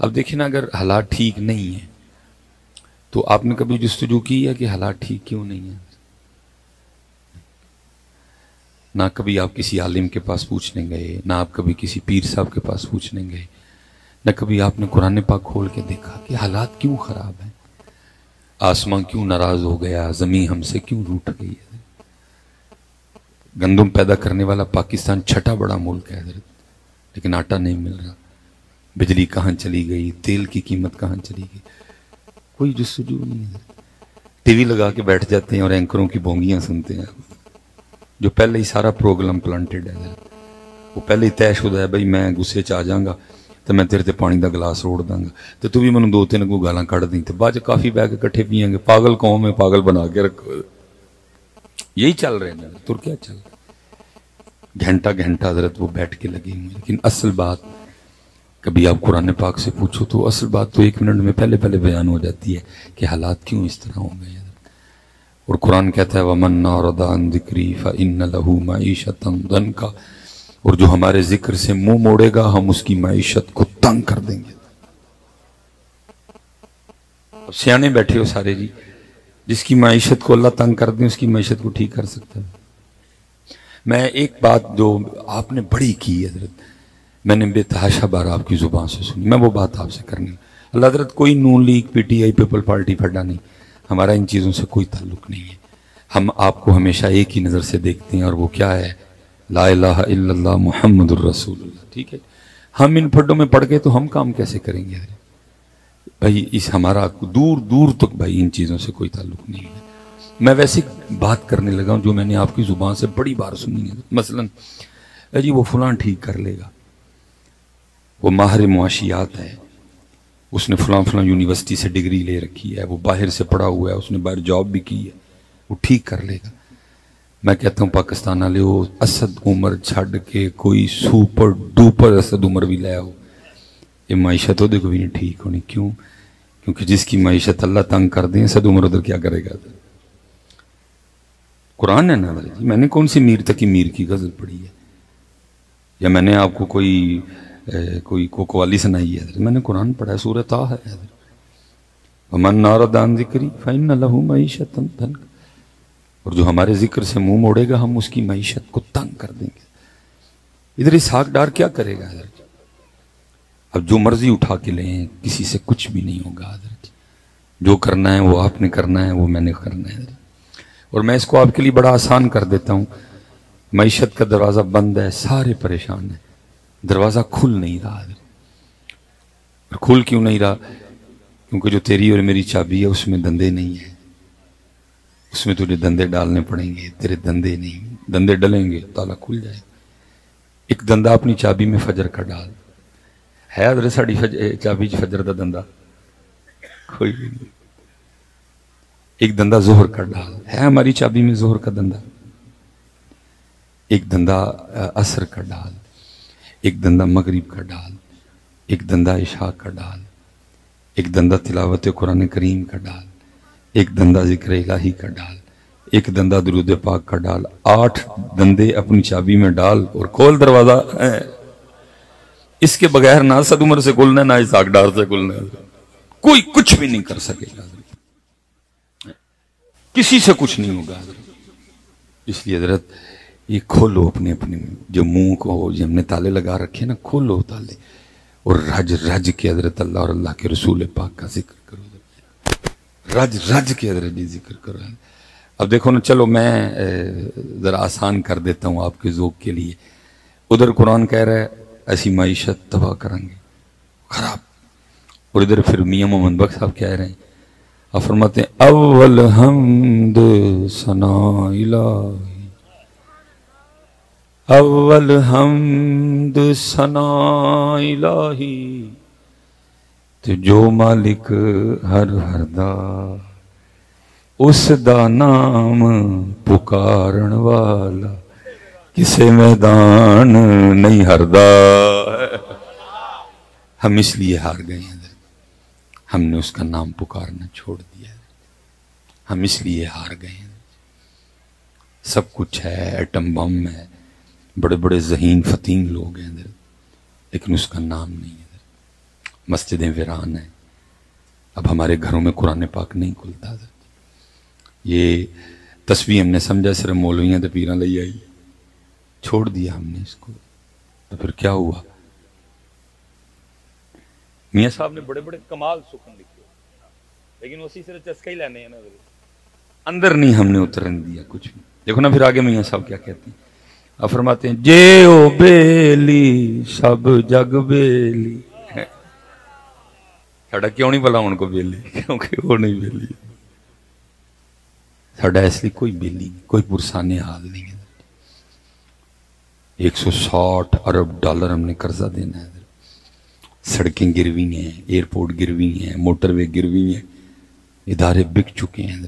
اب دیکھیں نا، اگر حالات ٹھیک نہیں ہیں تو آپ نے کبھی جستجو کی ہے کہ حالات ٹھیک کیوں نہیں ہیں؟ نہ کبھی آپ کسی عالم کے پاس پوچھنے گئے، نہ آپ کبھی کسی پیر صاحب کے پاس پوچھنے گئے، نہ کبھی آپ نے قرآن پاک کھول کے دیکھا کہ حالات کیوں خراب ہیں، آسمان کیوں ناراض ہو گیا، زمین ہم سے کیوں روٹھ گئی ہے۔ گندم پیدا کرنے والا پاکستان چھٹا بڑا ملک ہے حضرت، لیکن آٹا نہیں مل رہا، بجلی کہاں چلی گئی، تیل کی قیمت کہاں چلی گئی، کوئی جستجو نہیں ہے۔ ٹی وی لگا کے بیٹھ جاتے ہیں اور اینکروں کی بونگیاں سنتے ہیں، جو پہلے ہی سارا پروگرام پلانٹڈ ہے حضرت، وہ پہلے ہی طے شدہ ہے، بھائی میں غصے چ آ جاؤں گا تو میں تیرے تے پانی دا گلاس روڑ داں گا تو بھی منوں 2-3 کو گالاں کڑ دیں، تو بعد کافی بہ کے کٹھے پیئیں گے، پاگل قوم ہے، پاگل بنا کے رکھو۔ یہی چل رہے ہیں تر کیا چل رہا ہے، گھنٹہ حضرت وہ بیٹھ کے لگے ہوئے۔ لیکن اصل بات کبھی آپ قرآن پاک سے پوچھو تو اصل بات تو 1 منٹ میں پہلے بیان ہو جاتی ہے کہ حالات کیوں اس طرح ہو گئے ہیں۔ اور قرآن کہتا ہے وَمَنْ نَعْرَضَ عَنْ ذِكْرِي فَإِنَّ لَهُ مَعِيشَةً ضَنْكَ، اور جو ہمارے ذکر سے منہ موڑے گا ہم اس کی معیشت کو تنگ کر دیں گے۔ اب سیانے بیٹھے ہو سارے جی، جس کی معیشت کو اللہ تنگ کر دیں اس کی معیشت کو ٹھیک کر سکتا ہے۔ میں ایک بات جو آپ نے بڑی کی حضرت، میں نے بے تحاشا بار آپ کی زبان سے سنی، میں وہ بات آپ سے کرنی۔ اللہ حضرت کوئی Noon league, P T I, people party پھڈا نہیں، ہمارا ان چیزوں سے کوئی تعلق نہیں ہے۔ ہم آپ کو ہمیشہ ایک ہی نظر سے دیکھتے ہیں، اور وہ کیا ہے؟ لا الہ الا اللہ محمد الرسول اللہ، ٹھیک ہے؟ ہم ان پھڈوں میں پڑ گئے تو ہم کام کیسے کریں گے بھائی؟ اس ہمارا دور دور تک بھائی ان چیزوں سے کوئی تعلق نہیں ہے۔ میں ویسے بات کرنے لگا ہوں جو میں نے آپ کی زبان سے بڑی بار سنی ہے، مثلا جی وہ فلاں ٹھیک کر لے گا، وہ ماہر معاشیات ہے، اس نے فلاں یونیورسٹی سے ڈگری لے رکھی ہے، وہ باہر سے پڑھا ہوا ہے، اس نے باہر جاب بھی کی ہے، وہ ٹھیک کر لے گا۔ میں کہتا ہوں پاکستان والے وہ اسد عمر چھڈ کے کوئی سپر ڈوپر اسد عمر بھی لے آؤ، یہ معیشت وہ بھی نہیں ٹھیک ہونی۔ کیوں؟ کیونکہ جس کی معیشت اللہ تنگ کر دیں، اسد عمر ادھر کیا کرے گا؟ قرآن ہے نا جی، میں نے کون سی میر تقی میر کی غزل پڑھی ہے، یا میں نے آپ کو کوئی قوالی سنائی ہے؟ میں نے قرآن پڑھا ہے، سورہ طٰ ہے۔ وَمَنْ نَعْرَضَ عَنْ ذِكْرِي فَإِنَّ لَهُ مَعِيشَةً ضَنْكَ، اور جو ہمارے ذکر سے منہ موڑے گا ہم اس کی معیشت کو تنگ کر دیں گے۔ ادھر اسحاق ڈار کیا کرے گا حضرت؟ اب جو مرضی اٹھا کے لیں، کسی سے کچھ بھی نہیں ہوگا حضرت۔ جو کرنا ہے وہ آپ نے کرنا ہے، وہ میں نے کرنا ہے حضرت۔ اور میں اس کو آپ کے لیے بڑا آسان کر دیتا ہوں، معیشت کا دروازہ بند ہے، سارے پریشان ہیں، دروازہ کھل نہیں رہا حضرت۔ اور کھل کیوں نہیں رہا؟ کیونکہ جو تیری اور میری چابی ہے اس میں دندے نہیں ہیں، اس میں تجھے دندے ڈالنے پڑیں گے، تیرے دندے نہیں، دندے ڈلیں گے تالا کھل جائے گا۔ ایک دندہ اپنی چابی میں فجر کا ڈال ہے حضرت، ساڑی چابی فجر دا دندہ کوئی بھی نہیں۔ ایک دندہ ظہر کا ڈال ہے ہماری چابی میں، ظہر کا دندہ۔ ایک دندہ عصر کا ڈال، ایک دندہ مغرب کا ڈال، ایک دندہ عشاء کا ڈال، ایک دندہ تلاوت قرآن کریم کا ڈال، ایک دندہ ذکر الہی کا ڈال، ایک دندہ درود پاک کا ڈال۔ 8 دندے اپنی چابی میں ڈال اور کھول دروازہ۔ اس کے بغیر نہ اسد عمر سے کھلنا، نہ اسحاق ڈار سے کھلنا، کوئی کچھ بھی نہیں کر سکے گا، کسی سے کچھ نہیں ہوگا حضرت۔ اس لیے حضرت یہ کھولو اپنے جو منہ کو، جو ہم نے تالے لگا رکھے نا، کھولو تالے اور رج رج کے حضرت اللہ اور اللہ کے رسول پاک کا ذکر کرو، رج رج کے حضرت جی ذکر کرو۔ اب دیکھو نا، چلو میں ذرا آسان کر دیتا ہوں آپ کے ذوق کے لیے۔ ادھر قرآن کہہ رہا ہے ایسی معیشت تباہ کریں گے، خراب، اور ادھر پھر میاں محمد بخش صاحب کہہ رہے ہیں، آپ فرماتے ہیں اول حمد ثنا الہی، اول حمد ثنا الہی، تو جو مالک ہر دا اس دا نام پکارن والا کسے میدان نہیں ہردا۔ ہم اس لیے ہار گئے ہیں، ہم نے اس کا نام پکارنا چھوڑ دیا، ہم اس لیے ہار گئے ہیں۔ سب کچھ ہے، ایٹم بم ہے، بڑے بڑے ذہین فتیم لوگ ہیں، لیکن اس کا نام نہیں ہے۔ مسجدیں ویران ہیں، اب ہمارے گھروں میں قرآن پاک نہیں کھلتا. یہ تصویر ہم نے سمجھا صرف مولویاں تے پیراں لئی آئی، چھوڑ دیا ہم نے اس کو. تو پھر کیا ہوا؟ میاں صاحب نے بڑے بڑے کمال سخن لکھے، لیکن اسی صرف چسکا ہی لینے ہیں نا، اندر نہیں ہم نے اترن دیا کچھ بھی. دیکھو نا پھر آگے میاں صاحب کیا کہتے ہیں. آپ فرماتے ہیں جے او بیلی سب جگ بیلی. ساڈا کیوں نہیں بلا ان کو بیلی؟ کیونکہ وہ نہیں بیلی. ساڈا اس لیے کوئی بیلی نہیں، کوئی پرسانے حال نہیں ہے. 160 ارب ڈالر ہم نے قرضہ دینا ہے. سڑکیں گروی ہیں، ایئرپورٹ گروی ہیں، موٹر وے گروی ہیں، ادارے بک چکے ہیں.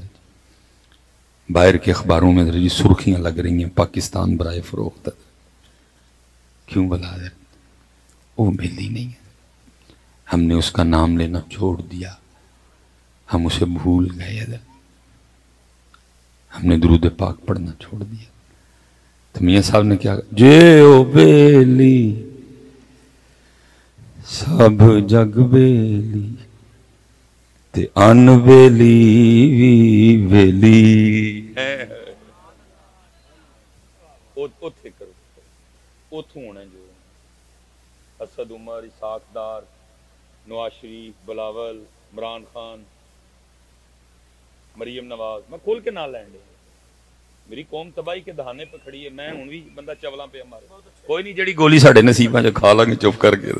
باہر کے اخباروں میں جی سرخیاں لگ رہی ہیں پاکستان برائے فروخت. کیوں بلا دے؟ وہ بیلی نہیں ہے. ہم نے اس کا نام لینا چھوڑ دیا، ہم اسے بھول گئے. ہم نے درود پاک پڑھنا چھوڑ دیا. تو میاں صاحب نے کیا کہا؟ جے او بیلی سب جگ بیلی تے ان بیلی وی بیلی. اوتھے کرو، اوتھوں ہونا جو اسد عمر، اسحاق ڈار، نواز شریف، بلاول، عمران خان، مریم نواز، میں کھول کے نہ لینڈے. میری قوم تباہی کے دہانے پہ کھڑی ہے، میں ہوں بھی بندہ چولاں پہ ہمارے کوئی نہیں جڑی گولی ساڑھے نصیباں جو کھا لیں گے چپ کر کے.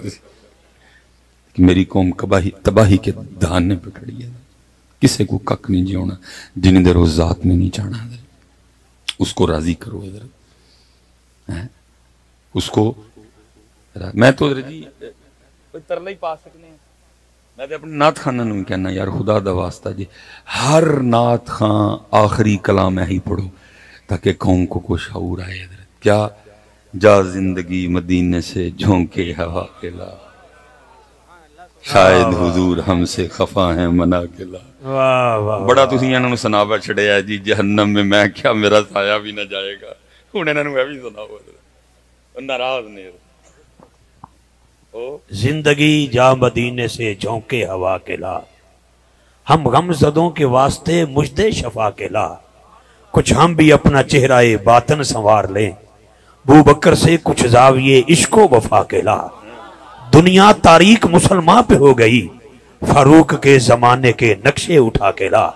کہ میری قوم تباہی کے دہانے پہ کھڑی ہے. کسے کو کک نہیں جیونا جنہیں دیر اس ذات میں نہیں چاہنا. اس کو راضی کرو ادھر، اس کو. میں تو ادھر جی کوئی ترلہ ہی پا سکنے ہیں. میں تو اپنے نعت خانہ نوں کہنا یار خدا دا واسطہ جی ہر نعت خان آخری کلام ہے ہی پڑھو تاکہ قوم کو کچھ شعور آئے. ادھر کیا جا زندگی مدینے سے جھونکے ہوا کے لا، شاید حضور ہم سے خفا ہیں منا کے لا. بڑا تسی انہاں نوں سناوا چھڑیا جی جہنم میں کیا میرا سایہ بھی نہ جائے گا. ہن انہاں نوں بھی سناؤ، ناراض نے. زندگی جا مدینے سے جھونکے ہوا کے لا، ہم غم زدوں کے واسطے مجدے شفا کے لا. کچھ ہم بھی اپنا چہرہ باطن سنوار لیں، بو بکر سے کچھ زاویے عشق و وفا کے لا. دنیا تاریک مسلمان پہ ہو گئی، فاروق کے زمانے کے نقشے اٹھا کے لا.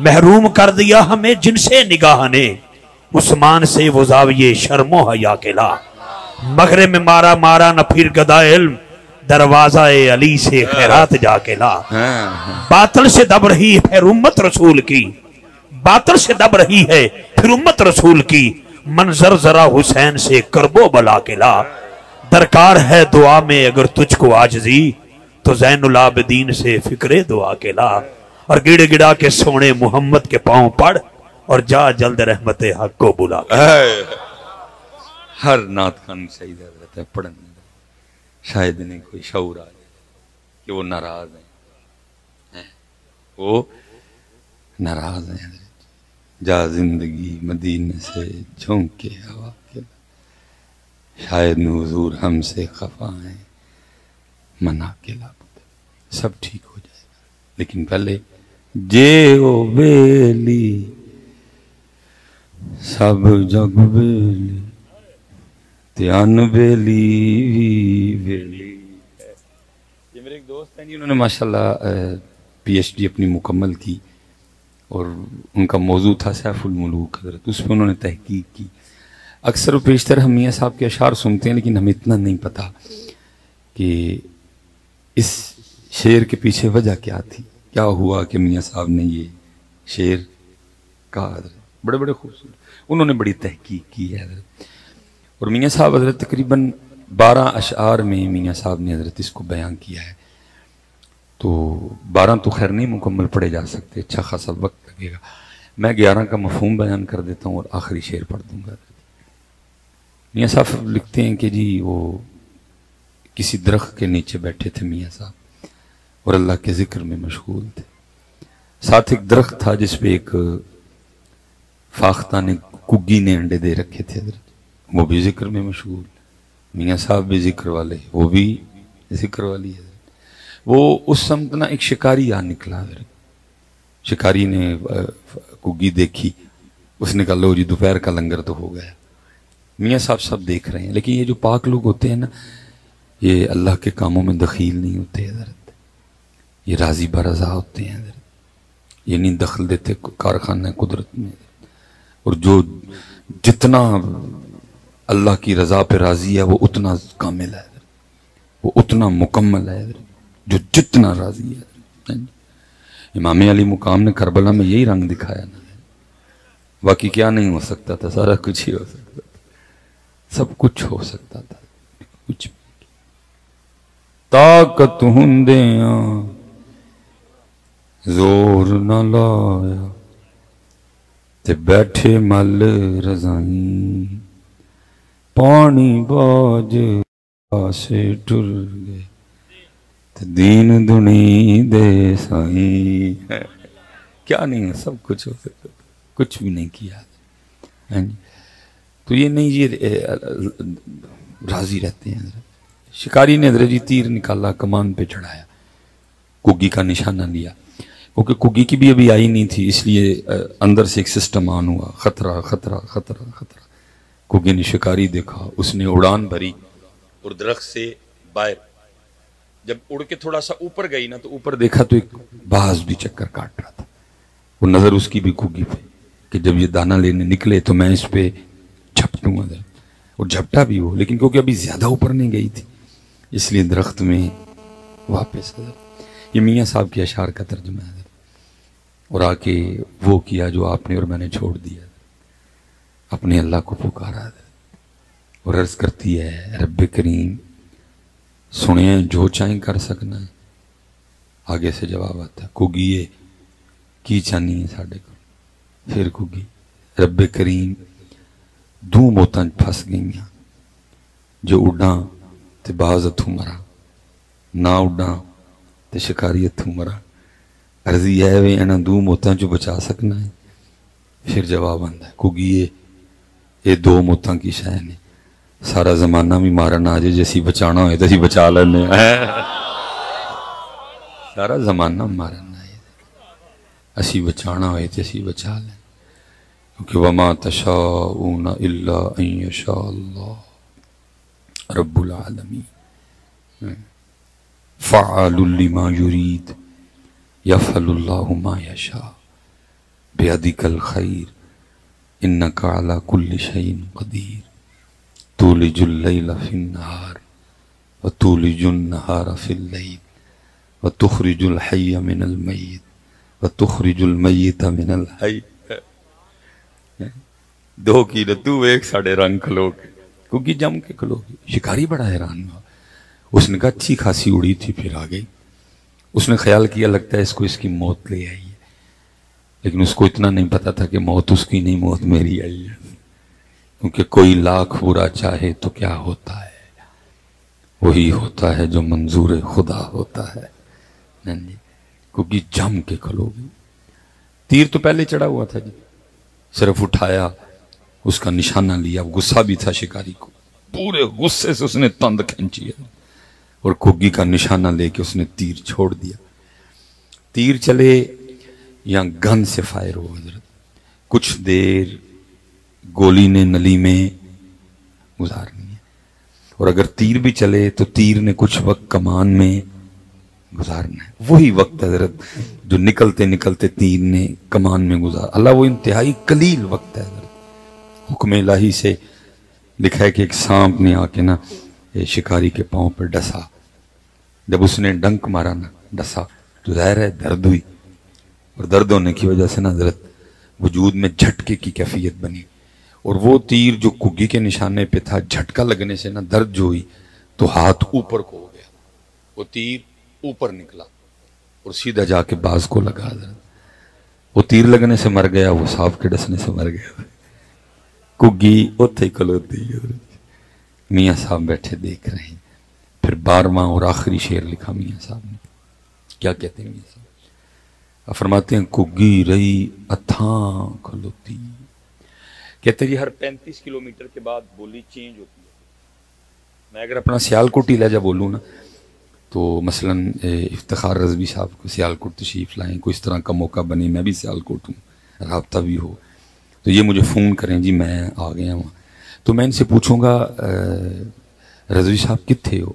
محروم کر دیا ہمیں جن سے نگاہ نے، عثمان سے وہ زاویے شرم و حیا کے لا. مغرب میں مارا نہ پھر گدا علم، دروازہ علی سے خیرات جا کے لا. باطل سے دب رہی ہے پھر امت رسول کی، باطل سے دب رہی ہے پھر امت رسول کی. منظر ذرا حسین سے کربو بلا کے لا. درکار ہے دعا میں اگر تجھ کو عاجزی، تو زین العابدین سے فکر دعا کے لا. اور گڑ گڑا کے سونے محمد کے پاؤں پڑھ اور جا جلد رحمت حق کو بلا کے لا. ہر نعت خان شہید حضرت ہے پڑھنے شاید انہیں کوئی شعور آ جائے کہ وہ ناراض ہیں، وہ ناراض ہیں. جا زندگی مدینے سے جھونکے ہوا کے لا، شاید حضور ہم سے خفا ہیں منا کے لا. سب ٹھیک ہو جائے گا، لیکن پہلے جے او بیلی سب جگ بیلی تیان بیلی بیلی. یہ میرے ایک دوست ہیں جی، انہوں نے ماشاءاللہ پی ایچ ڈی اپنی مکمل کی اور ان کا موضوع تھا سیف الملوک حضرت. اس پہ انہوں نے تحقیق کی. اکثر و بیشتر ہم میاں صاحب کے اشعار سنتے ہیں لیکن ہمیں اتنا نہیں پتا کہ اس شعر کے پیچھے وجہ کیا تھی، کیا ہوا کہ میاں صاحب نے یہ شعر کہا. حضرت بڑے بڑے خوبصورت انہوں نے بڑی تحقیق کی ہے حضرت. اور میاں صاحب حضرت تقریباً 12 اشعار میں میاں صاحب نے حضرت اس کو بیان کیا ہے. تو 12 تو خیر نہیں مکمل پڑھے جا سکتے، اچھا خاصا وقت لگے گا. میں 11 کا مفہوم بیان کر دیتا ہوں اور آخری شعر پڑھ دوں گا. میاں صاحب لکھتے ہیں کہ جی وہ کسی درخت کے نیچے بیٹھے تھے میاں صاحب اور اللہ کے ذکر میں مشغول تھے. ساتھ ایک درخت تھا جس پہ ایک فاختہ نے کگی نے انڈے دے رکھے تھے حضرت، وہ بھی ذکر میں مشغول. میاں صاحب بھی ذکر والے، وہ بھی ذکر والی ہے. وہ اس سمت نا ایک شکاری آ نکلا، شکاری نے کگی دیکھی، اس نے کہا لو جی دوپہر کا لنگر تو ہو گیا۔ میاں صاحب سب دیکھ رہے ہیں، لیکن یہ جو پاک لوگ ہوتے ہیں نا یہ اللہ کے کاموں میں دخیل نہیں ہوتے حضرت، یہ راضی برضا ہوتے ہیں حضرت، یہ نہیں دخل دیتے کارخانہ قدرت میں، اور جو جتنا اللہ کی رضا پہ راضی ہے وہ اتنا کامل ہے، وہ اتنا مکمل ہے جو جتنا راضی ہے۔ امام علی مقام نے کربلا میں یہی رنگ دکھایا نا، باقی کیا نہیں ہو سکتا تھا، سارا کچھ ہی ہو سکتا تھا، سب کچھ ہو سکتا تھا، کچھ طاقت ہندیاں زور نہ لایا تے بیٹھے مل رضائیں، پانی باج آسے ٹر گئے تے دین دنی دے سائیں۔ کیا نہیں ہے، سب کچھ ہو سکتا تھا، کچھ بھی نہیں کیا۔ تو یہ نہیں، یہ راضی رہتے ہیں حضرت۔ شکاری نے حضرت جی تیر نکالا، کمان پہ چڑھایا، کگی کا نشانہ لیا، کیونکہ کگی کی بھی ابھی آئی نہیں تھی، اس لیے اندر سے ایک سسٹم آن ہوا، خطرہ خطرہ خطرہ خطرہ۔ کگی نے شکاری دیکھا، اس نے اڑان بھری اور درخت سے باہر، جب اڑ کے تھوڑا سا اوپر گئی نا تو اوپر دیکھا تو ایک باز بھی چکر کاٹ رہا تھا، وہ نظر اس کی بھی کگی پہ کہ جب یہ دانہ لینے نکلے تو میں اس پہ جھپٹوں گا، اور جھپٹا بھی ہو، لیکن کیونکہ ابھی زیادہ اوپر نہیں گئی تھی اس لیے درخت میں واپس۔ یہ میاں صاحب کے اشعار کا ترجمہ ہے، اور آ کے وہ کیا جو آپ نے اور میں نے چھوڑ دیا، اپنے اللہ کو پکارا اور عرض کرتی ہے رب کریم سنیں جو چاہیں کر سکنا ہے۔ آگے سے جواب آتا ہے کگیے کی چانی ہے ساڑھے کو، پھر کگی رب کریم دو موتاں پھس گئیاں، جو اڈاں تے باز اتھوں مرا، نہ اڈاں تے شکاری اتھوں مرا، عرضی ہے وے انہاں دو موتاں جو بچا سکنا ہے۔ پھر جواب آندا ہے کگیے یہ دو موتاں کی شے نے، سارا زمانہ بھی مارن آ جائے جیسی بچانا ہوئے تو اسی بچا لینے، سارا زمانہ مارن آئے اسی بچانا ہوئے تو اسی بچا لیں، کیونکہ وما تشاؤون الا ان یشاء اللہ رب العالمین فعال لما یرید یفعل اللہ ما یشاء بیدک الخیر انک علی کل شیء قدیر تولج اللیل فی النہار وتولج النہار فی اللیل وتخرج الحی من المیت وتخرج المیت من الحی۔ دو کی نہ تو ایک ساڑھے رنگ کھلو گے، کیونکہ جم کے کھلو گے۔ شکاری بڑا حیران ہوا، اس نے کہا اچھی خاصی اڑی تھی پھر آ گئی۔ اس نے خیال کیا لگتا ہے اس کو اس کی موت لے آئی ہے، لیکن اس کو اتنا نہیں پتا تھا کہ موت اس کی نہیں، موت میری آئی ہے، کیونکہ کوئی لاکھ برا چاہے تو کیا ہوتا ہے، وہی ہوتا ہے جو منظور خدا ہوتا ہے۔ کیونکہ جم کے کھلو گے۔ تیر تو پہلے چڑھا ہوا تھا جی، صرف اٹھایا، اس کا نشانہ لیا، غصہ بھی تھا شکاری کو، پورے غصے سے اس نے تند کھینچی ہے اور کگی کا نشانہ لے کے اس نے تیر چھوڑ دیا۔ تیر چلے یا گن سے فائر ہو حضرت، کچھ دیر گولی نے نلی میں گزارنی ہے، اور اگر تیر بھی چلے تو تیر نے کچھ وقت کمان میں گزارنا ہے، وہی وقت حضرت جو نکلتے نکلتے تیر نے کمان میں گزار۔ اللہ وہ انتہائی قلیل وقت ہے حضرت، حکم الہی سے لکھا ہے کہ ایک سانپ نے آ کے نا شکاری کے پاؤں پر ڈسا، جب اس نے ڈنک مارا نا ڈسا تو ظاہر ہے درد ہوئی، اور درد ہونے کی وجہ سے نا حضرت وجود میں جھٹکے کی کیفیت بنی، اور وہ تیر جو کگی کے نشانے پہ تھا جھٹکا لگنے سے نا درد جو ہوئی تو ہاتھ اوپر کو ہو گیا، وہ تیر اوپر نکلا اور سیدھا جا کے باز کو لگا حضرت، وہ تیر لگنے سے مر گیا، وہ سانپ کے ڈسنے سے مر گیا، کگی اوتھے کھلوتی حضرت۔ میاں صاحب بیٹھے دیکھ رہے ہیں۔ پھر 12واں اور آخری شعر لکھا میاں صاحب نے، کیا کہتے ہیں میاں صاحب؟ فرماتے ہیں کگی رہی اتھاں کھلوتی، کہتے ہیں جی ہر 35 کلومیٹر کے بعد بولی چینج ہوتی ہے۔ میں اگر اپنا سیالکوٹی لہجہ بولوں نا تو مثلاً افتخار رضوی صاحب کو سیالکوٹ تشریف لائیں، کوئی اس طرح کا موقع بنے، میں بھی سیالکوٹ ہوں، رابطہ بھی ہو، تو یہ مجھے فون کریں جی میں آ گیا ہوں، تو میں ان سے پوچھوں گا رضوی صاحب کتنے ہو،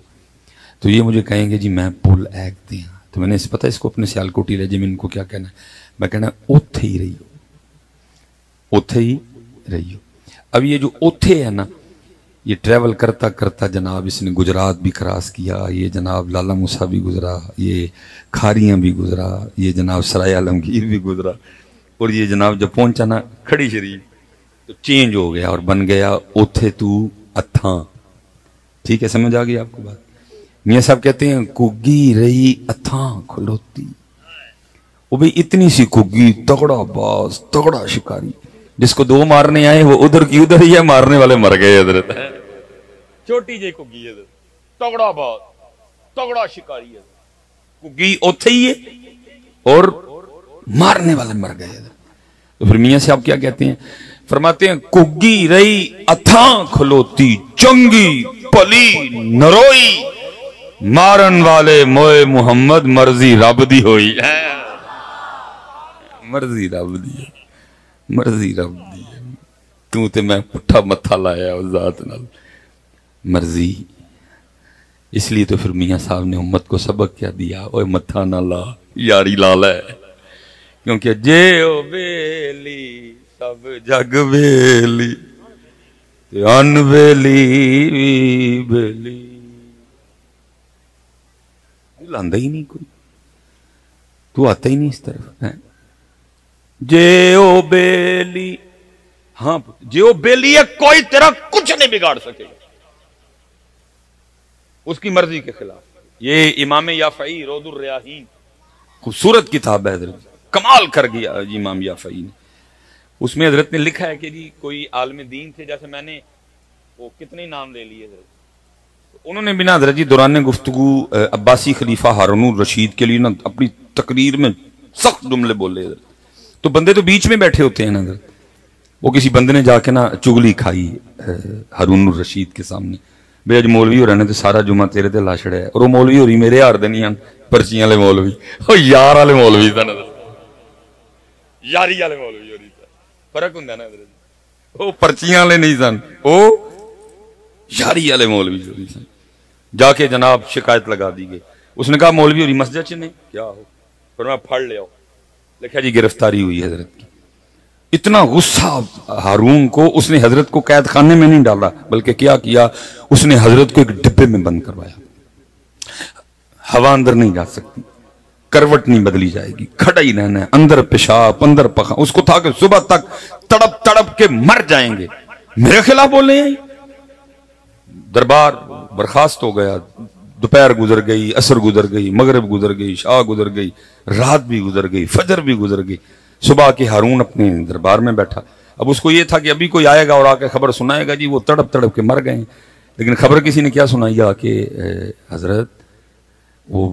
تو یہ مجھے کہیں گے جی میں پل ایک دیا، تو میں نے پتہ اس کو اپنے سیالکوٹی لہجے میں ان کو کیا کہنا ہے، میں کہنا اوتھے ہی رہی ہو، اوتھے ہی رہی ہو۔ اب یہ جو اوتھے ہے نا، یہ ٹریول کرتا کرتا جناب اس نے گجرات بھی کراس کیا، یہ جناب لالا موسیٰ بھی گزرا، یہ کھاریاں بھی گزرا، یہ جناب سرائے عالمگیر بھی گزرا، اور یہ جناب جب پہنچا نا کھڑی شریف تو چینج ہو گیا اور بن گیا اوتھے تو اتھاں۔ ٹھیک ہے، سمجھ آ گئی آپ کو بات؟ میاں صاحب کہتے ہیں کگی رہی اتھاں کھلوتی، وہ بھی اتنی سی کگی، تگڑا باز، تگڑا شکاری، جس کو دو مارنے آئے وہ ادھر کی ادھر ہی ہے، مارنے والے مر گئے حضرت۔ چھوٹی جی کگی ہے، تگڑا باز، تگڑا شکاری ہے، کگی اوتھے ہی ہے اور مارنے والے مر گئے حضرت۔ تو پھر میاں صاحب کیا کہتے ہیں؟ فرماتے ہیں کگی رہی اتھاں کھلوتی، چنگی پلی نروئی، مارن والے موئے محمد، مرضی رب دی ہوئی، مرضی رب دی ہے، مرضی رب دی ہے، کیوں تے میں پٹھا متھا لایا اس ذات نال، مرضی۔ اس لیے تو پھر میاں صاحب نے امت کو سبق کیا دیا، اوے متھا نہ لا یاری لا لے، کیونکہ جے او بیلی سب جگ بیلی تے ان بیلی بیلی، لاندہ ہی نہیں کوئی، تو آتا ہی نہیں اس طرف ہے۔ جے او بیلی، ہاں جے او بیلی ہے، کوئی تیرا کچھ نہیں بگاڑ سکے گا اس کی مرضی کے خلاف۔ یہ امام یافعی روض الریاحین، خوبصورت کتاب ہے حضرت، کمال کر گیا جی امام یافعی نے۔ اس میں حضرت نے لکھا ہے کہ جی کوئی عالم دین تھے، جیسے میں نے وہ کتنے نام لے لیے حضرت، انہوں نے بنا حضرت جی دوران گفتگو عباسی خلیفہ ہارون الرشید کے لیے نا اپنی تقریر میں سخت جملے بولے حضرت، تو بندے تو بیچ میں بیٹھے ہوتے ہیں نا حضرت، وہ کسی بندے نے جا کے نا چگلی کھائی ہارون الرشید کے سامنے، بے اج مولوی ہو رہنے تو سارا جمعہ تیرے تے لا چھڑیا ہے، اور وہ مولوی ہو رہی میرے ہار دے نہیں ہیں، پرچیاں والے مولوی، وہ یار والے مولوی تھا نا، یاری والے مولوی ہو رہی تھا، فرق ہوں نا حضرت، وہ پرچیاں والے نہیں سن، وہ یاری والے مولوی ہو رہی سن۔ جا کے جناب شکایت لگا دی گئی، اس نے کہا مولوی ہو رہی مسجد چ نہیں کیا ہو، پھر میں پھڑ لیا، لکھا جی گرفتاری ہوئی حضرت کی۔ اتنا غصہ ہارون کو، اس نے حضرت کو قید خانے میں نہیں ڈالا، بلکہ کیا اس نے حضرت کو ایک ڈبے میں بند کروایا، ہوا اندر نہیں جا سکتی، کروٹ نہیں بدلی جائے گی، کھڑا ہی رہنا ہے، اندر پیشاب اندر پخا، اس کو تھا کہ صبح تک تڑپ تڑپ کے مر جائیں گے، میرے خلاف بولے ہیں۔ دربار برخاست ہو گیا، دوپہر گزر گئی، عصر گزر گئی، مغرب گزر گئی، شاہ گزر گئی، رات بھی گزر گئی، فجر بھی گزر گئی، صبح کے ہارون اپنے دربار میں بیٹھا۔ اب اس کو یہ تھا کہ ابھی کوئی آئے گا اور آ کے خبر سنائے گا جی وہ تڑپ تڑپ کے مر گئے ہیں، لیکن خبر کسی نے کیا سنائی آ کے حضرت وہ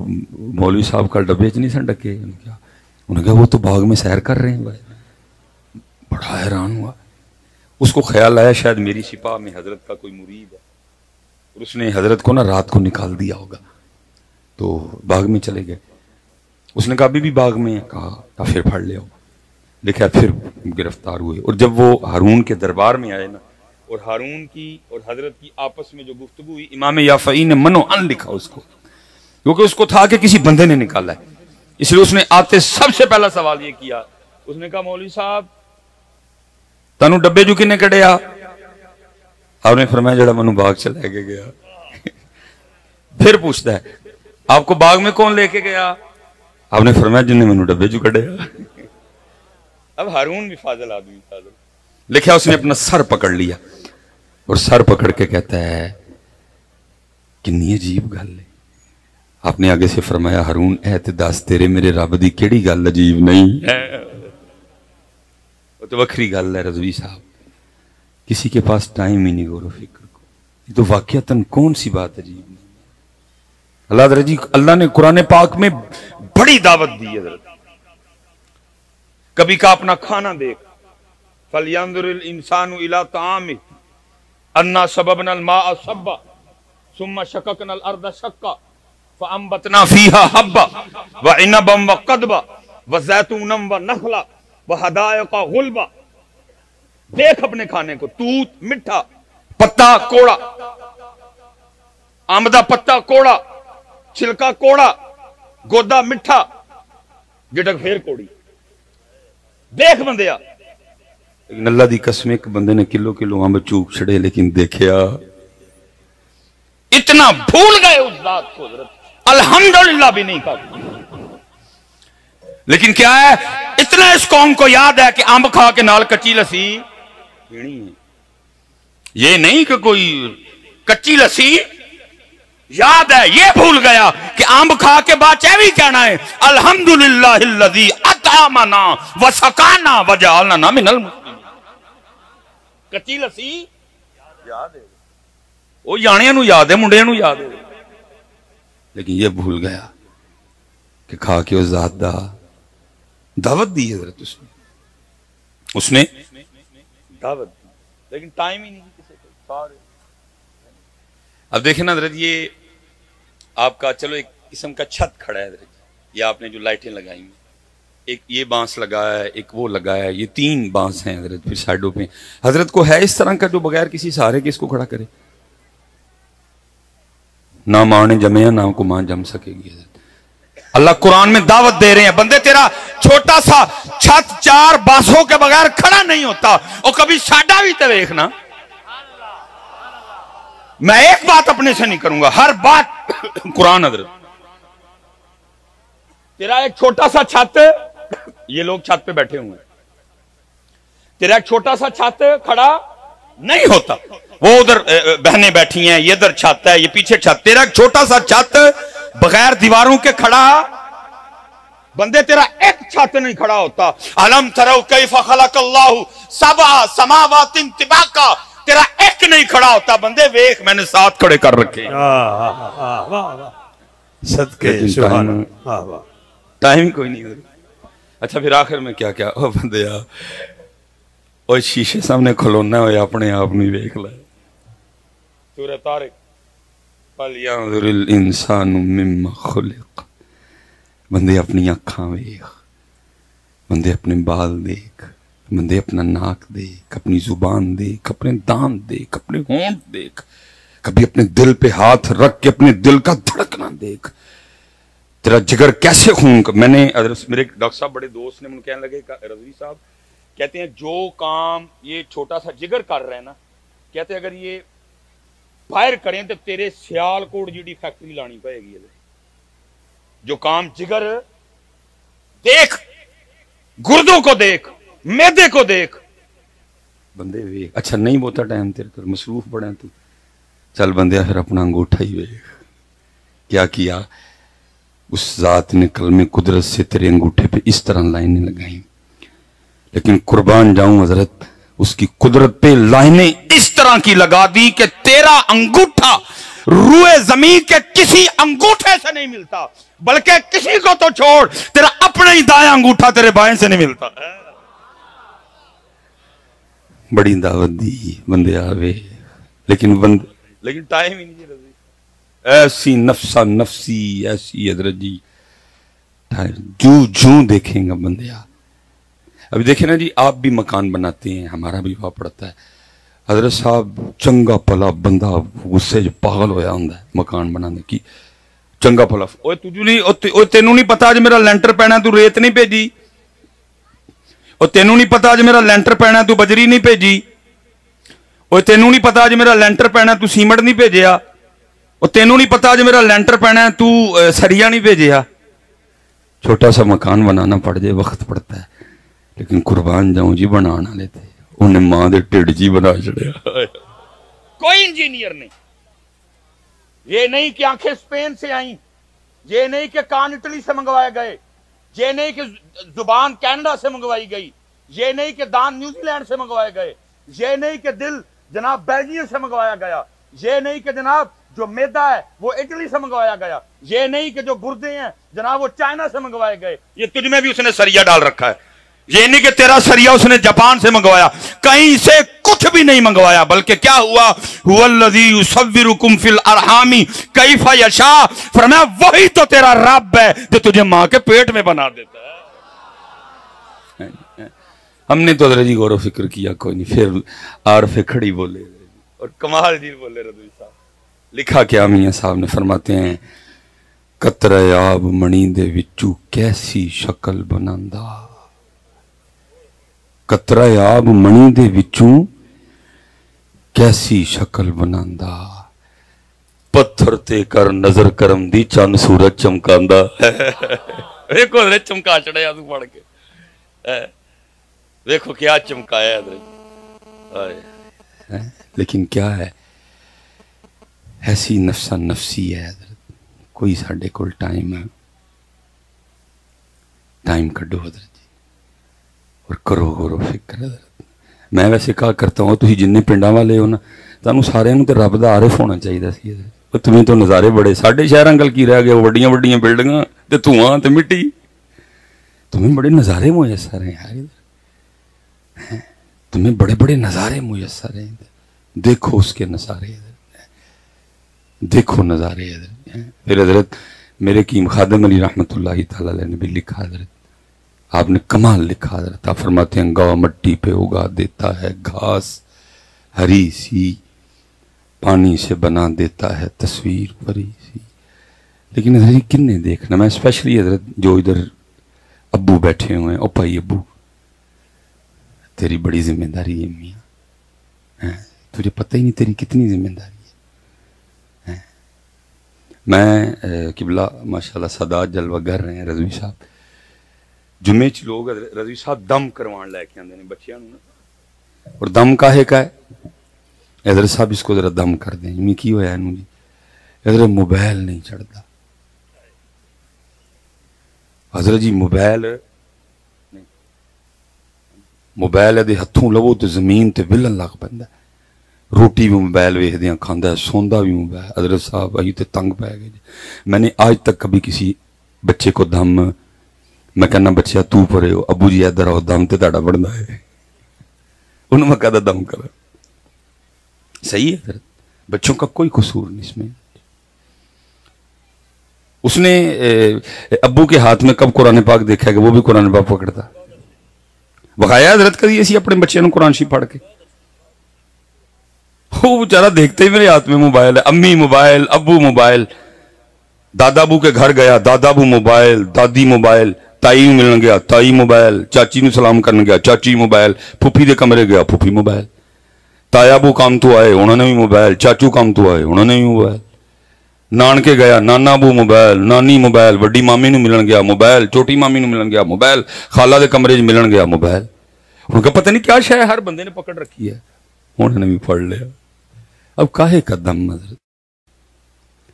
مولوی صاحب کا ڈبے چ نہیں سن ڈکے، انہوں نے کہا وہ تو باغ میں سیر کر رہے ہیں بھائی، بڑا حیران ہوا، اس کو خیال آیا شاید میری سپاہ میں حضرت کا کوئی مرید ہے، اور اس نے حضرت کو نا رات کو نکال دیا ہوگا، تو باغ میں چلے گئے، اس نے کہا ابھی بھی باغ میں، کہا پھر پھڑ لے، لکھا پھر گرفتار ہوئے۔ اور جب وہ ہارون کے دربار میں آئے نا، اور ہارون کی اور حضرت کی آپس میں جو گفتگو ہوئی، امام یافعی نے منو ان لکھا اس کو، کیونکہ اس کو تھا کہ کسی بندے نے نکالا ہے، اس لیے اس نے آتے سب سے پہلا سوال یہ کیا، اس نے کہا مولوی صاحب تانو ڈبے جو کنے کڑیا؟ آپ نے فرمایا جڑا منو باغ چ لے کے گیا۔ پھر پوچھتا ہے آپ کو باغ میں کون لے کے گیا؟ آپ نے فرمایا جن نے منو ڈبے جو کڑیا۔ اب ہارون بھی فاضل آدمی تھا، لکھا اس نے اپنا سر پکڑ لیا اور سر پکڑ کے کہتا ہے کنی عجیب گل ہے۔ آپ نے آگے سے فرمایا ہارون اے تے دس تیرے میرے رب دی کیڑی گل عجیب نہیں ہے؟ وہ تو وکری گل ہے رضوی صاحب، کسی کے پاس ٹائم ہی نہیں غور و فکر کو، یہ تو واقعتاً کون سی بات عجیب نہیں۔ اللہ نے قرآن پاک میں بڑی دعوت دی ہے حضرت، کبھی کا اپنا کھانا دیکھ، فَلْيَنظُرِ الْإِنسَانُ إِلَىٰ طَعَامِهِ أَنَّا صَبَبْنَا الْمَاءَ صَبًّا ثُمَّ شَقَقْنَا الْأَرْضَ شَقًّا فَأَنبَتْنَا فِيهَا حَبًّا وَعِنَبًا وَقَضْبًا وَزَيْتُونًا وَنَخْلًا وَحَدَائِقَ غُلْبًا. دیکھ اپنے کھانے کو، توت مٹھا، پتا کوڑا، آم دا پتا کوڑا، چھلکا کوڑا، گودا مٹھا، گٹک پھر کوڑی. دیکھ بندیا. لیکن اللہ دی قسم ایک بندے نے کلو کلو آم چوک چھڑے، لیکن دیکھیا اتنا بھول گئے اس ذات کو حضرت الحمدللہ بھی نہیں کہا. لیکن کیا ہے، اتنا اس قوم کو یاد ہے کہ آم کھا کے نال کچی لسی پینی ہے. یہ نہیں کہ کوئی کچی لسی یاد ہے، یہ بھول گیا کہ آم کھا کے بعد چاہیے کہنا ہے الحمدللہ الذی اطعمنا وسقانا وجعلنا من المسلمین. کچی لسی یاد ہے، وہ جانیاں نو یاد ہے، منڈیاں نو یاد ہے، لیکن یہ بھول گیا کہ کھا کے اس ذات دا دعوت دی حضرت اس نے دعوت دی، لیکن ٹائم ہی نہیں کسی کو سارے. اب دیکھیں نا حضرت، یہ آپ کا چلو ایک قسم کا چھت کھڑا ہے حضرت، یہ آپ نے جو لائٹیں لگائی ہیں، ایک یہ بانس لگایا ہے، ایک وہ لگایا ہے، یہ 3 بانس ہیں حضرت. پھر سائڈوں پہ حضرت کو ہے اس طرح کا جو بغیر کسی سہارے کے اس کو کھڑا کرے. نہ ماں نے جمے نہ کو ماں جم سکے گی حضرت. اللہ قرآن میں دعوت دے رہے ہیں، بندے تیرا چھوٹا سا چھت 4 بانسوں کے بغیر کھڑا نہیں ہوتا، اور کبھی ساڈا بھی تو دیکھنا. میں ایک بات اپنے سے نہیں کروں گا، ہر بات قرآن. حضرت تیرا ایک چھوٹا سا چھت، یہ لوگ چھت پہ بیٹھے ہوئے ہیں، تیرا ایک چھوٹا سا چھت کھڑا نہیں ہوتا. وہ ادھر بہنیں بیٹھی ہیں، یہ ادھر چھت ہے، یہ پیچھے چھت. تیرا ایک چھوٹا سا چھت بغیر دیواروں کے کھڑا، بندے تیرا ایک چھت نہیں کھڑا ہوتا. الم تروا کیف خلق اللہ 7 سماوات طباقا، تیرا ایک نہیں کھڑا ہوتا. بندے ویکھ میں نے 7 کھڑے کر رکھے ہیں. صدقے سبحان اللہ. ٹائم کوئی نہیں. اچھا پھر آخر میں کیا کیا او بندیا، او شیشے سامنے کھلونا ہوئے اپنے آپ نہیں ویکھ لے. سورہ طارق فَلْيَنظُرِ الْإِنسَانُ مِمَّا خُلِقَ. بندے اپنی آنکھاں ویکھ، بندے اپنے بال دیکھ، بندے اپنا ناک دیکھ، اپنی زبان دیکھ، اپنے دانت دیکھ، اپنے ہونٹ دیکھ، کبھی اپنے دل پہ ہاتھ رکھ کے اپنے دل کا دھڑکنا دیکھ. تیرا جگر کیسے خون کا. میں نے میرے ڈاکٹر صاحب بڑے دوست نے مجھے کہنے لگے، رضوی صاحب کہتے ہیں جو کام یہ چھوٹا سا جگر کر رہے ہیں نا، کہتے ہیں اگر یہ باہر کریں تو تیرے سیال کوٹ جی ڈی فیکٹری لانی پڑے گی. جو کام جگر دیکھ، گردوں کو دیکھ، میدے کو دیکھ، بندے ویکھ. اچھا نہیں بہتا ٹائم تیرے کر، مصروف بڑا ہے تو چل بندیا پھر اپنا انگوٹھا ہی ویکھ. کیا اس ذات نے کلمِ قدرت سے تیرے انگوٹھے پہ اس طرح لائنیں لگائیں، لیکن قربان جاؤں حضرت اس کی قدرت پہ لائنیں اس طرح کی لگا دی کہ تیرا انگوٹھا روئے زمین کے کسی انگوٹھے سے نہیں ملتا، بلکہ کسی کو تو چھوڑ تیرا اپنا ہی دائیں انگوٹھا تیرے بائیں سے نہیں ملتا. بڑی دعوت دی بندے آوے، لیکن ٹائم ہی نہیں. ایسی نفسا نفسی ایسی حضرت جی جو دیکھیں گا بندیا. ابھی دیکھیں نا جی، آپ بھی مکان بناتے ہیں، ہمارا بھی وہاں پڑتا ہے. حضرت صاحب چنگا پلا بندہ غصے جو پاگل ہویا ہوں ہے مکان بنانے کی. چنگا پلا اوے تجھو نہیں، تینوں نہیں پتا جو میرا لینٹر پینا تو ریت نہیں بھیجی، اور تینوں نہیں پتا جو میرا لینٹر پینا تو بجری نہیں بھیجی، اور تینوں نہیں پتا جو میرا لینٹر پینا تو سیمنٹ نہیں بھیجیا، اور تینوں نہیں پتا جو میرا لینٹر پینا تو سریا نہیں بھیجیا. چھوٹا سا مکان بنانا پڑ جائے وقت پڑتا ہے، لیکن قربان جاؤں جی بنانا لیتے انہیں ماں دے ٹھڈ جی بنا چڑیا. کوئی انجینئر نہیں، یہ نہیں کہ آنکھیں اسپین سے آئیں، یہ نہیں کہ کان اٹلی سے منگوائے گئے، یہ نہیں کہ زبان کینیڈا سے منگوائی گئی، یہ نہیں کہ دان نیوزی لینڈ سے منگوائے گئے، یہ نہیں کہ دل جناب بیلجیم سے منگوایا گیا، یہ نہیں کہ جناب جو میدا ہے وہ اٹلی سے منگوایا گیا، یہ نہیں کہ جو گردے ہیں جناب وہ چائنا سے منگوائے گئے. یہ تجھ میں بھی اس نے سریا ڈال رکھا ہے. یہ نہیں کہ تیرا سریا اس نے جاپان سے منگوایا، کہیں سے کچھ بھی نہیں منگوایا، بلکہ کیا ہوا، هو الذی یصورکم فی الارحام کیف یشاء، فرمایا وہی تو تیرا رب ہے جو تجھے ماں کے پیٹ میں بنا دیتا ہے۔ ہم نے تو حضرت جی غور و فکر کیا کوئی نہیں، پھر عارف کھڑی بولے اور کمال جی بولے رضوی صاحب، لکھا کیا میاں صاحب نے، فرماتے ہیں قطرہ آب منی دے وچوں کیسی شکل بناندا، قطرہ آب منی دے وچوں کیسی شکل بناندا، پتھر تے کر نظر کرم دی چند سورج چمکاندا۔ دیکھو حضرت چمکا چڑھے آدھو پڑھ کے، دیکھو کیا چمکایا حضرت، لیکن کیا ہے، ایسی نفسا نفسی ہے حضرت۔ کوئی ساڑھے کول ٹائم ہے، ٹائم کڈو حضرت جی اور کرو غور و فکر حضرت۔ میں ویسے کہا کرتا ہوں تھی جن پنڈاں والے ہو نا، تانوں سارے نوں تے رب دا عارف ہونا چاہیے سی حضرت۔ تمہیں تو نظارے بڑے، ساڈے شہراں گل کی رہ گئے، وڈیاں وڈیاں بلڈنگاں تے دھواں تے مٹی، تمہیں بڑے نظارے میسر ہیں یار، تمہیں بڑے بڑے نظارے میسر ہیں، دیکھو اس کے نظارے، دیکھو نظارے حضرت۔ پھر حضرت میرے قیم خادم علی رحمت اللہ تعالی علیہ نے بھی لکھا حضرت، آپ نے کمال لکھا حضرت، آپ فرماتے ہیں گاہ مٹی پہ اگا دیتا ہے گھاس ہری سی، پانی سے بنا دیتا ہے تصویر پری سی، لیکن حضرت کن نے دیکھنا، میں اسپیشلی حضرت جو ادھر ابو بیٹھے ہوئے ہیں، او بھائی ابو تیری بڑی ذمہ داری ہے میاں، تجھے پتہ ہی نہیں تیری کتنی ذمہ داری ہے۔ میں قبلہ ماشاءاللہ سادات جلوہ گر رہے ہیں رضوی صاحب، جمعے چ لوگ رضوی صاحب دم کروان لے کے آندے نے بچیاں نوں، اور دم کاہے کا ہے، حضرت صاحب اس کو ذرا دم کر دیں، میں کی ہویا انہوں جی، حضرت موبائل نہیں چڑھتا، حضرت جی موبائل دے ہتھوں لو تو زمین تے ولن لگ پیندا، روٹی بھی موبائل ویکھدیاں کھاندا ہے، سوندا بھی موبائل۔ حضرت صاحب اہی تے تنگ پے گئے جی۔ میں نے آج تک کبھی کسی بچے کو دم، میں کہنا بچہ تو پرے ہو، ابو جی ادھر آؤ، دم تے تہاڈا بندا ہے، انہوں میں کہدا دم کرا، صحیح ہے حضرت، بچوں کا کوئی قصور نہیں اس میں۔ اس نے ابو کے ہاتھ میں کب قرآن پاک دیکھا کہ وہ بھی قرآن پاک پکڑتا، بخایا حضرت کدی اسی اپنے بچے نوں قرآن شریف پڑھ کے، وہ بیچارہ دیکھتے ہی میرے ہاتھ میں موبائل ہے، امی موبائل، ابو موبائل، دادا ابو کے گھر گیا، دادا ابو موبائل، دادی موبائل، تائی نوں ملن گیا، تائی موبائل، چاچی نوں سلام کرن گیا، چاچی موبائل، پھوپھی دے کمرے گیا، پھوپھی موبائل، تایا ابو کام تو آئے انہوں نے بھی موبائل، چاچو کام تو آئے انہوں نے بھی موبائل، نانکے گیا، نانا ابو موبائل، نانی موبائل، وڈی مامی نوں ملن گیا موبائل، چھوٹی مامی نوں ملن گیا موبائل، خالہ دے کمرے وچ ملن گیا موبائل، ان کا پتہ نہیں کیا شے ہر بندے نے پکڑ رکھی ہے، انہوں نے بھی پڑھ لیا۔ اب کاہے کا دم حضرت،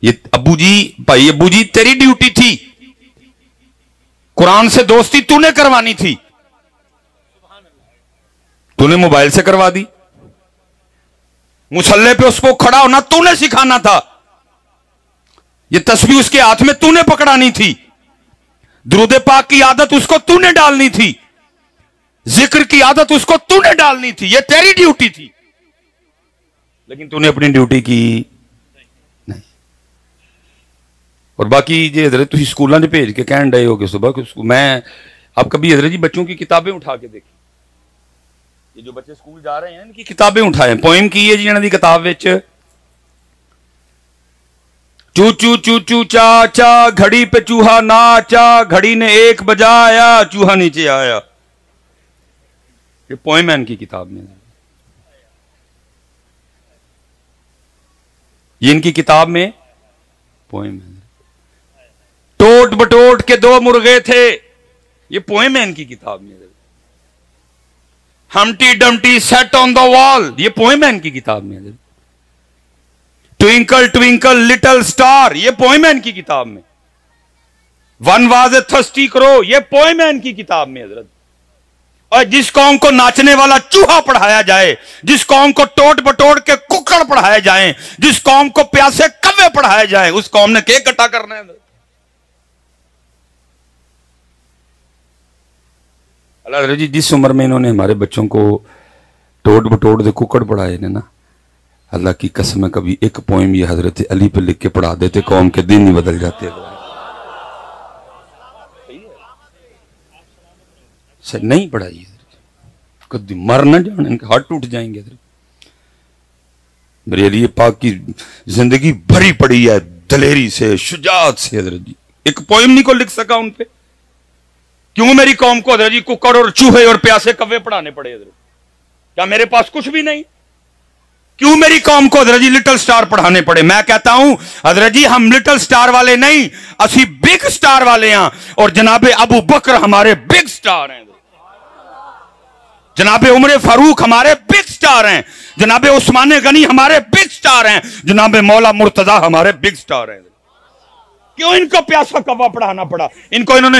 یہ ابو جی، بھائی ابو جی تیری ڈیوٹی تھی، قرآن سے دوستی تو نے کروانی تھی، تو نے موبائل سے کروا دی، مصلے پہ اس کو کھڑا ہونا تو نے سکھانا تھا، یہ تسبیح اس کے ہاتھ میں تو نے پکڑانی تھی، درود پاک کی عادت اس کو تو نے ڈالنی تھی، ذکر کی عادت اس کو تو نے ڈالنی تھی، یہ تیری ڈیوٹی تھی، لیکن تو نے اپنی ڈیوٹی کی نہیں۔ اور باقی جی حضرت تھی سکولوں نے بھیج کے کہن ڈے ہو کہ صبح میں اب کبھی حضرت جی بچوں کی کتابیں اٹھا کے دیکھی، یہ جو بچے سکول جا رہے ہیں ان کی کتابیں اٹھائیں، پوئم کی ہے جی انہوں کی کتاب وچ، چو چو چو چو چا چا گھڑی پہ چوہا ناچا، گھڑی نے 1 بجایا چوہا نیچے آیا، یہ پوئم ہے ان کی کتاب میں، یہ ان کی کتاب میں پوئم ہے۔ ٹوٹ بٹوٹ کے 2 مرغے تھے، یہ پوئم ہے ان کی کتاب میں۔ ہمٹی ڈمٹی سیٹ آن دا وال، یہ پوئم ہے ان کی کتاب میں۔ ٹوئنکل ٹوئنکل لٹل سٹار، یہ پوئم ہے ان کی کتاب میں۔ ون واز اے تھرسٹی کرو، یہ پوئم ہے ان کی کتاب میں حضرت۔ اور جس قوم کو ناچنے والا چوہا پڑھایا جائے، جس قوم کو ٹوٹ بٹوٹ کے ککڑ پڑھائے جائیں، جس قوم کو پیاسے کوے پڑھائے جائیں، اس قوم نے کیک کٹا کرنا ہے۔ اللہ حضرت جی جس عمر میں انہوں نے ہمارے بچوں کو ٹوٹ بٹوڑ دے ککڑ پڑھائے نا، اللہ کی قسم ہے کبھی ایک پوئم یہ حضرت علی پہ لکھ کے پڑھا دیتے قوم کے دن ہی بدل جاتے. نہیں پڑھائی کدی مر نہ جانے، ان کے ہاتھ ٹوٹ جائیں گے. میرے علی پاک کی زندگی بھری پڑی ہے دلیری سے، شجاعت سے. حضرت جی ایک پوئم نہیں کو لکھ سکا ان پہ. کیوں میری قوم کو حضرت جی ککڑ اور چوہے اور پیاسے کوے پڑھانے پڑے؟ حضرت کیا میرے پاس کچھ بھی نہیں؟ کیوں میری قوم کو حضرت جی لٹل سٹار پڑھانے پڑے؟ میں کہتا ہوں حضرت جی ہم لٹل سٹار والے نہیں، اسی بگ سٹار والے ہیں. اور جناب ابو بکر ہمارے بگ سٹار ہیں، جناب عمر فاروق ہمارے بگ سٹار ہیں، جناب عثمان غنی ہمارے بگ سٹار ہیں، جناب مولا مرتضی ہمارے بگ سٹار ہیں. کیوں ان کو پیاسا کوا پڑھانا پڑا؟ ان کو انہوں نے